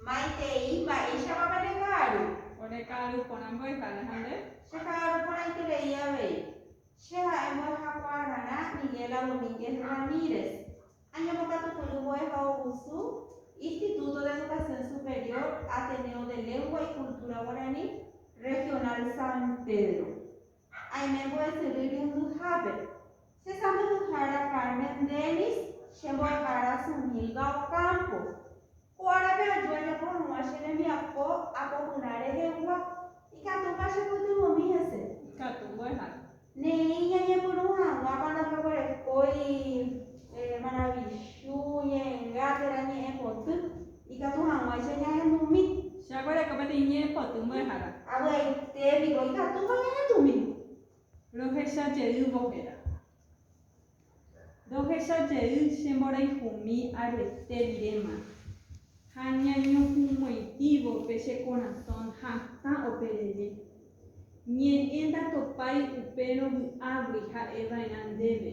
Maitei, Maisha Babalegaru. Ore karu ponambo kalahande. Shekaru Ponaiteleia Bay. Sheha Emo Haparana, Miguela Domínguez Ramírez. Año Bocatu Pulubo Usu, Instituto de Educación Superior, Ateneo de Lengua y Cultura Guaraní, Regional San Pedro. Aimebo de Celirio Mujabe. Se sabe Mujara Carmen Denis, Shebohara Sunilga Ocampo. Guarabe Ajuela por uma xeremiapo, a popular lengua, e Catumba Checutu Mihese. Katumbo ha. Nem a por um ramo, a banda foi maravilhoso, engatera nem potu, e Catumba mais já no mi. Shagora kabatinye potumbo hara. Agora teve e Catumba já no mi. Rohesha jeu bohera. Rohesha jeu shemora ifumi arete direma. Hañaño humoitivo peche corazón hasta operele. Ni enda topai upero agui ha eva inandebe.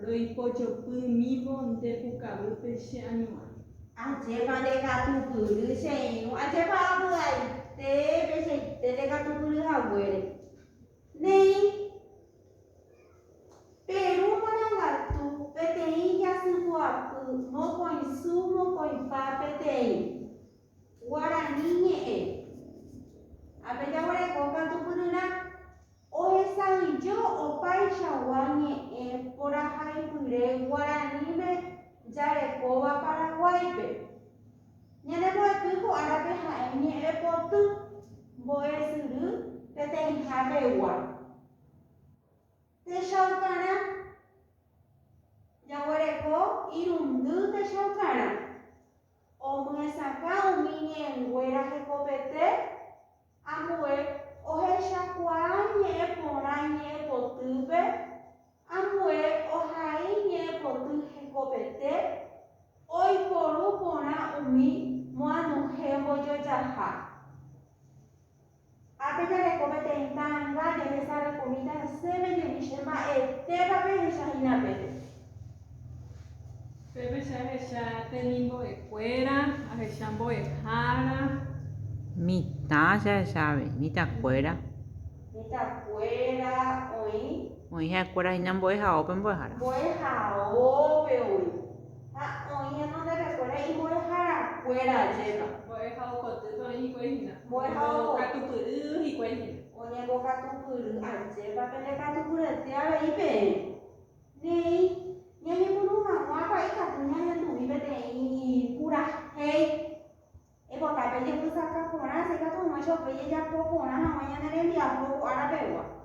Roi pocho pumivo nte pukabu peche anua. Ajeba de Catupuru, senho, ajeba abuai, teve de Catupuru abuere. Nem Peru Manangatu, PTI Yasuapu, Mocoinsu, Mocoipa, PTI. Guarani é. A Bejaguara Coca Tupuruna, o Sanjo, o Pai Chauane é por a Raipure, Guarani, Jarecoa, Paraguai. Nyanebo Pico, Arabe Haine, é Porto, Boesuru, PTI Habewa. Texaucana, Yaguareco, Irundu, Texaucana. O Muesaka, o Minha, Guera Recopete, Amue, o Rechacuaine, Poraine, Potube, Amue, o Raine, Potu Recopete, Oi Poru, Pona, Umi, Moanu, Remo, Jojaha. A pesar de cometer en tanga, de esa comida, se me llama Eteba Pejashina Pérez. Pepe ya tenimbo de fuera, a rechambo de jara. Mitad ya sabe, mitad fuera. Mitad fuera, hoy. Hoy ya fuera y no voy a open voy a Voy a ope hoy. Hoy ya no debe fuera y voy a fuera, lleva. Voy a ocotuto y cuejina. Voy a ocatupuru y cuejina. Oye, boca tu puru, anje, papel tu puru, te abre y ve. Nei, ni puru, guapa, y catuña, y tu vive de pura, hey. E boca, pelle, tu saca fora, se catu, macho, pelle, ya poco, una mañana le envía poco a la pegua.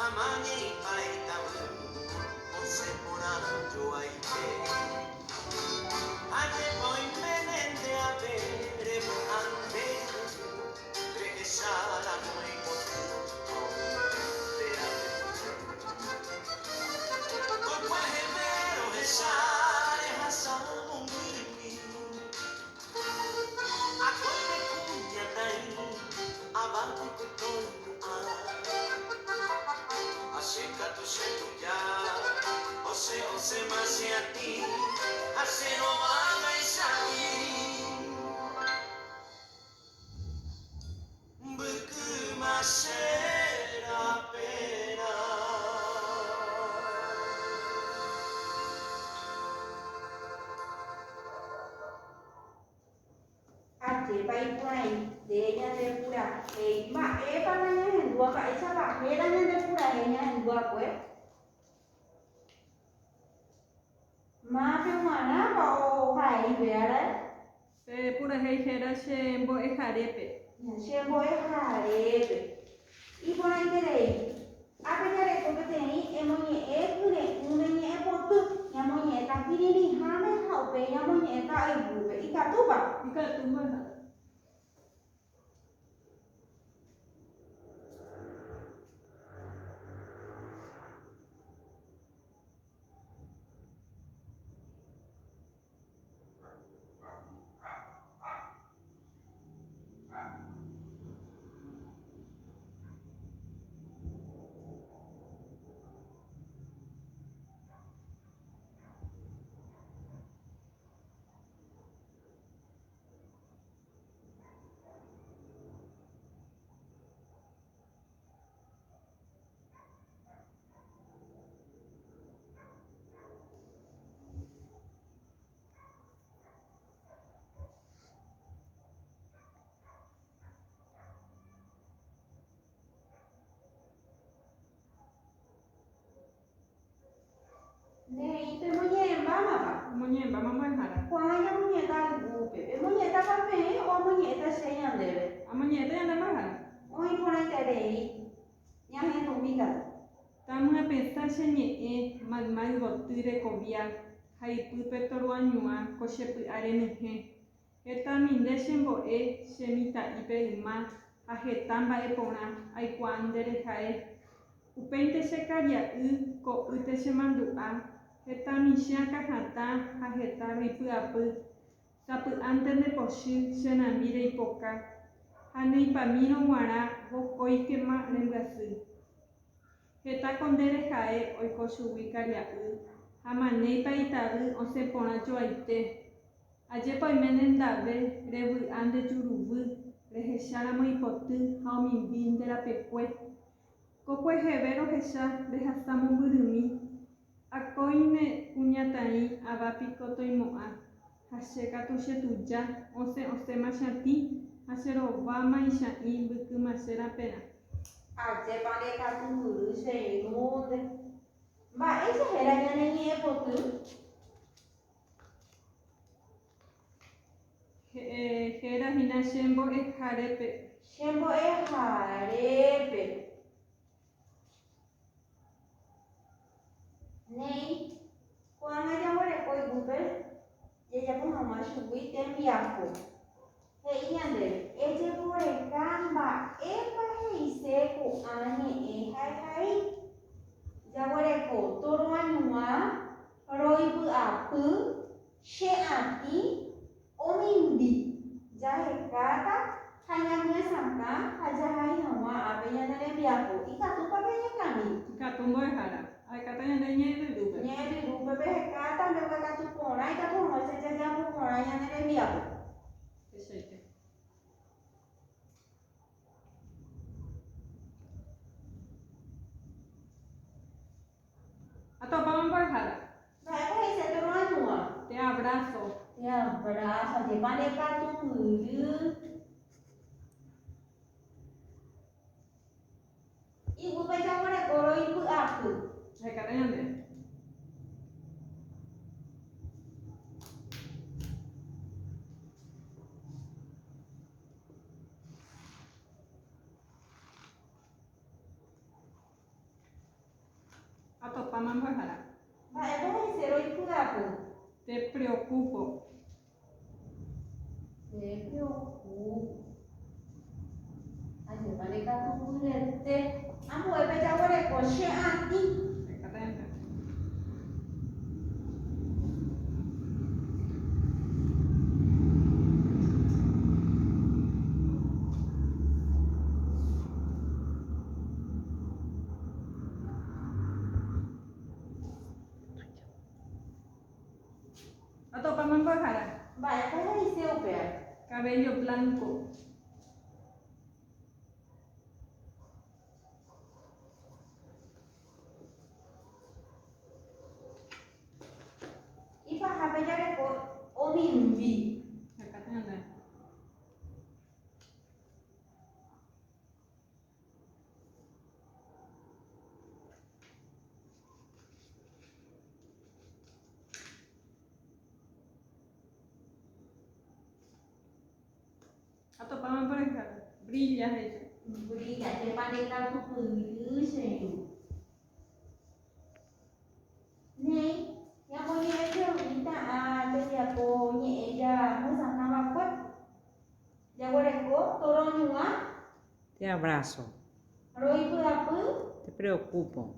Amani Aje bai purai de nya de pura ma pa na nya hen dua ka isa ba he na nya de pura he nya hen dua ko ma pe mana ba o hai be ara Pura hei hera shembo e jarepe. she bo e hare be I pura ite rei a pe nya re ko ke teni e mo nye e pure une nye e po tu nya mo nye ta kiri ni ha me ha pe nya mo nye ta ai bu be I ka tu ba Ika tumba ha. ne ite mo nye ba ma ba Muñemba, mamá es jara. Kuanya muñeta gupe, muñeta kape o muñeta sheyan debe. Amuñeta ya anda jara. Oi pona terei. Nyahe tumika. Estamos a pensar que magmai botire cobia, haipu petoruanua, cochepu areneje. Esta minde shembo shemita ipe uma, ajetamba epona, aikuandere jae. Upeinte shekaria ko ute shemandua. Esta mishaka jata, ajeta ripu apu. Sapu antes de poshi, shenamire ipoka. Hane pamino guara, bokoi quema lenguasu. Heta kondere jae oiko chugui karia'y ha manéipa itavy osẽporã joaite. Ajépa oiméne ndave revy'a ndejuruvy rehecharamo ipoty ha omimbi nde rapekue. Kokueheve rohecha rehasa mombyrymi. Akóine kuñataĩ avapiko toimo'ã ha che katu chetuja osẽma chatĩ ha cherováma ichãi mbykymache raperã. Aje pare katu she inunde. Ba ese hera nyane ni epotu. Hera hina shembo jarepe. Shembo e harepe. Nei kuanga jamore koi gupe. Ella puna mashugui tembiako. He inyande eje pore kamba epa he seco ane hai jawore ko toruanua roibu apu she ati omimbi jahe kata hanya mwe samka hajahai hawa abenya nare biako ikatu pabenya kami Katumbo jara. Ay katanya de ñeñe dupe. nyeri rupe be kata me katu pora ikatu mo se jajamu pora nare biako Pesheite. Atopamos por jara. vai ese toruanua Te abrazo. te abraço de maneca tudo e o pai já mora coro e o apo Ay katanya de. Atopamos por jara. vai ser o apo Te preocupo. te preocupo a de maneca tudo te amo o pai já mora coro che anti Ay katanya de. Atopaman bajara. Vaya, pues ahí se opera. Cabello blanco. Y para pelear con Omimbi. Acá anda. Atopaman bajara. Brilla ella. Brilla, que paneka tu pulu seyu. Nei, yang punya aja minta dia punya aja masa nama kuat. Dia boleh ko turun juga. Te abrazo. Roi apa? Te preocupo.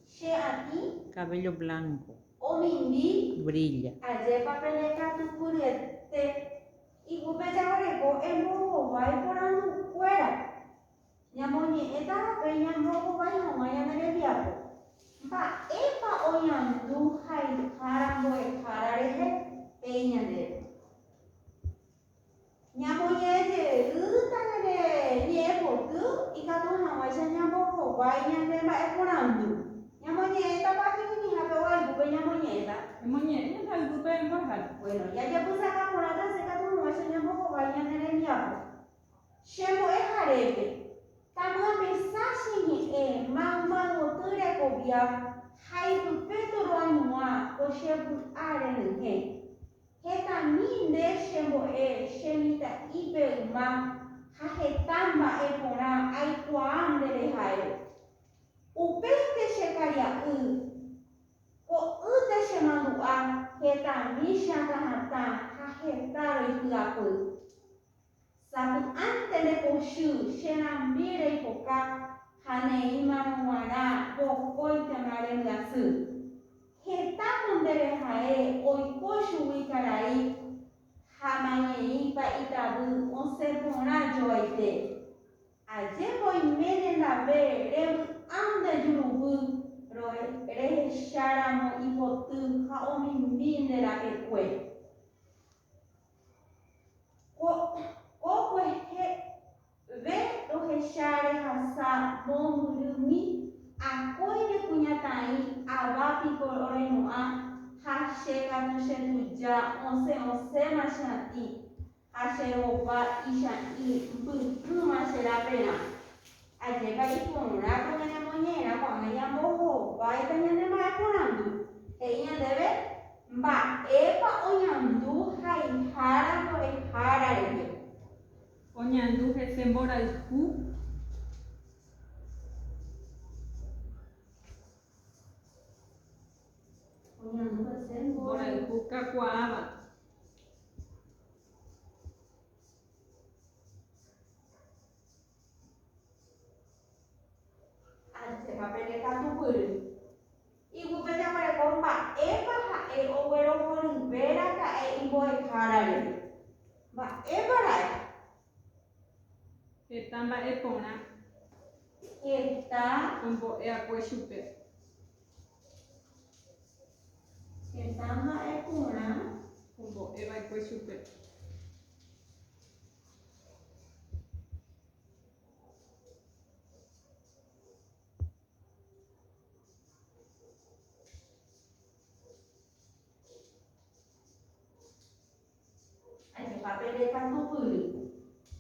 She ati. Cabello blanco. Omimbi. Brilla. Aje papeleka tu purete. Ibu beja boleh ko emo vai porando fuera. Yang punya eta peña mo vai no maya nere biapo. Ba epa oyan du hai karambo e karare he peña de. Nyambo ye utana de ye potu ikatu hawa sa nyambo ho bai nyande ma e porando. Nyambo ye eta pa kini hape wai bu nyambo ye eta. Emangnya ini hal gue yang bajara. Bueno, ya ya pusa ka porada se katu hawa sa nyambo ho bai nyande de nyambo. Shemo e harebe. Tama mensagem é mama motura cobia hai do Pedro anua o chebu arene. Heta minde shemo e shemita ibe ma ha hetamba e pora ai kuande le hai. O peste chekaria o uta shemanu a heta misha kahata ha hetaro ikuapu. Sabu ante le poshu shenambire poka hane imanuara pokoi temare ngasu. Heta kondere hae oikoshu wikarai hamanye ipa itabu onsepona joite. Aje boi mene na be rebu anda jurubu roe rehe sharamo ipotu haomi minde la ekwe. Owe he ve do heshare hasa momulumi akoine kunyatai abapi kororenu a hasheka tushetuja onse mashati hasheroba isha I butu masherapena ajeka ipunra kanyane monyera kwanga yamboho baitanyane maeponandu einya debe mba epa onyandu hai hara no e hara rege. Onyandu se embora el cu. Onyandu se Embora el cu cacuaba. Aje papeleka tu puru. Ibu beja mare kompa epa ha e owero horu vera ka e ibo e hara rege. Ba epa rai. Etamba epona. Eta Ombo e akwe chupe. etama e kuna. Ombo e vai akwe chupe. Aje papeleka tu puru.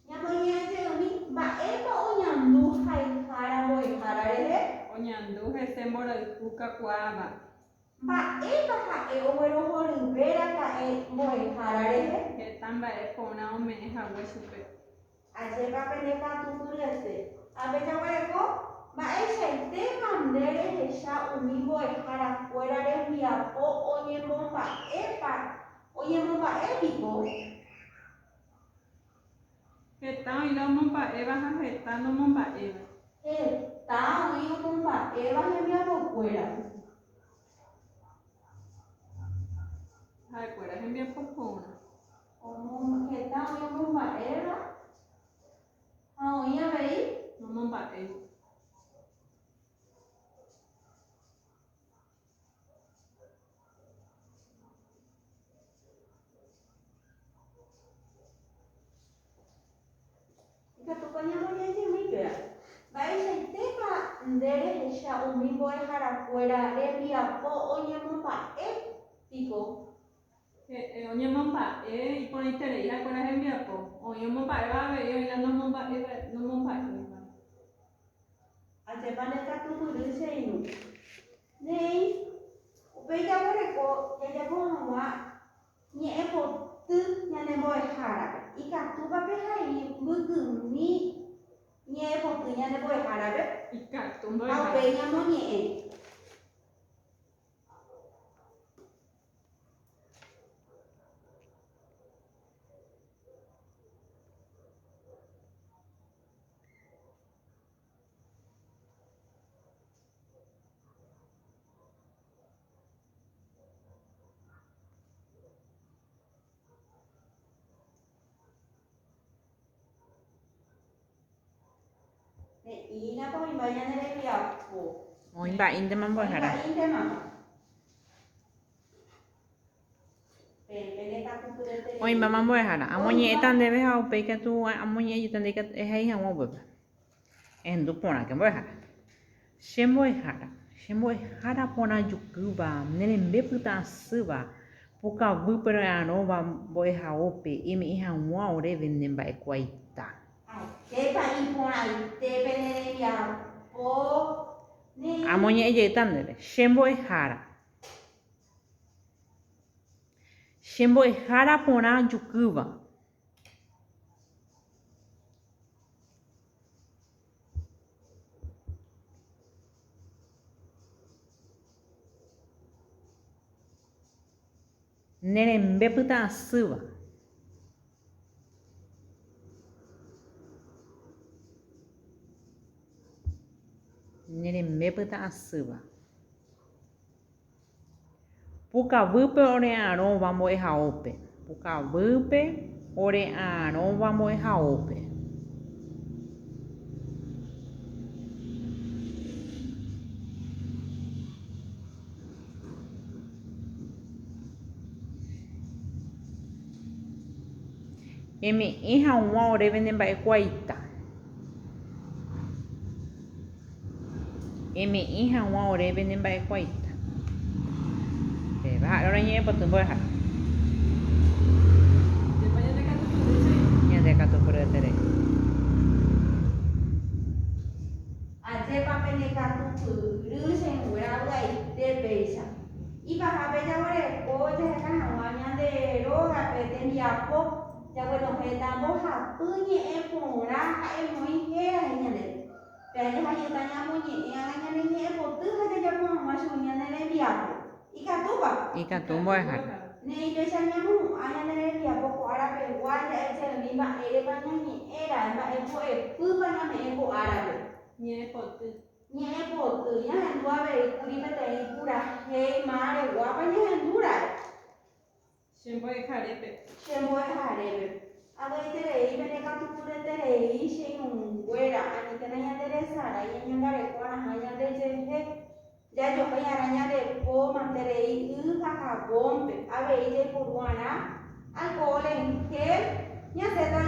Nyamonya je umi ba epa onyandu hai hara bo e hara rege. Onyandu se embora el cu cacuaba. Ba epa ha e owero horu vera ka e bo e hara rege. Etamba epona ome e akwe chupe. Aje papeleka tu puru este. Abeja mare ko ba esha te mandere hesha umi bo e hara fuera de via o oye bomba epa. Oye bomba epico. Eta oilo momba eva ha eta no momba eva. Tá oye bomba eva he via bo fuera. Hai cuera envia popona. Como que tá oye bomba eva. Ah, oye vei. No momba eva. umi mbo'eharakuéra rembiapo oñemomba'e piko. Oñemomba'e iporãiterei ha'ekuéra hembiapo. Oñemomba'éva avei oĩla nomomba'éva. Ajépa ndekatupyry che irũ. Néi upeijaguereko jajapo hag̃ua ñe'ẽpoty ñanembo'ehárape. Ikatúvape hai mbykymi ñe'ẽpoty ñanembo'ehárape ha upéi ñamoñe'ẽ. Ne'írãpa oĩmba ñane rembiapo. Oĩmba'íntemá mbo'ehára. Oĩmba'íntema. Pépe ndekatupyreterei. Oĩmbáma mbo'ehára. Amoñe'ẽta ndéve ha upéi katu amoñe'ẽjuta ehai hag̃ua upépe. Ehendu porãke mbo'ehára. Chembo'ehára porã jukýva nerembépyta asýva pokavýpe ro'ãrõva mbo'ehaópe eme'ẽ hag̃ua oréve ne mba'ekuaita. Ajépa iporãitépe ne rembiapo. Amoñe'ẽjeýta ndéve. Chembo'ehára porã jukýva. Nerembépyta asýva. Pukavýpe ore'arõva mbo'ehaópe. Eme'ẽ hag̃ua oréve ne mba'ekuaita. Péva ha'e oreñe'ẽpoty mbo'ehára. Ñandekatupyryeterei. Ajépa pendekatupyry che g̃uarãvyaite péicha. Ipahápe jaguareko jaheka hag̃ua ñande rógape tembiapo jaguenohéta mbohapy ñe'ẽ porã ha'emoĩ hérãhe ñande. Peajahañéta ñamoñe'ẽ ág̃a ñane ñe'ẽpoty ha jajapo hag̃ua chugui ñane rembiapo. Ikatúpa. Ikatu mbo'ehára. Neipéicha ñamohu'ã ñane rembiapo ko árapegua ja'e che umi mba'érepa ñañe'ẽra mba'epo'epýpa ñame'ẽ ko árape. Ñe'ẽpoty. Ñe'ẽpoty ñahenduavei peteĩ purahéi ma'areguápa ñahendúra'e. Chembo'ehárepe. Aveiterei pendekatupyreterei che irũnguéra aníkena ñande resarái ñangareko'arãha ñande jehe jajohéi'arã ñande pómaterei y ha jabónpe avei jaiporu'arã alcohol en gel ñasẽta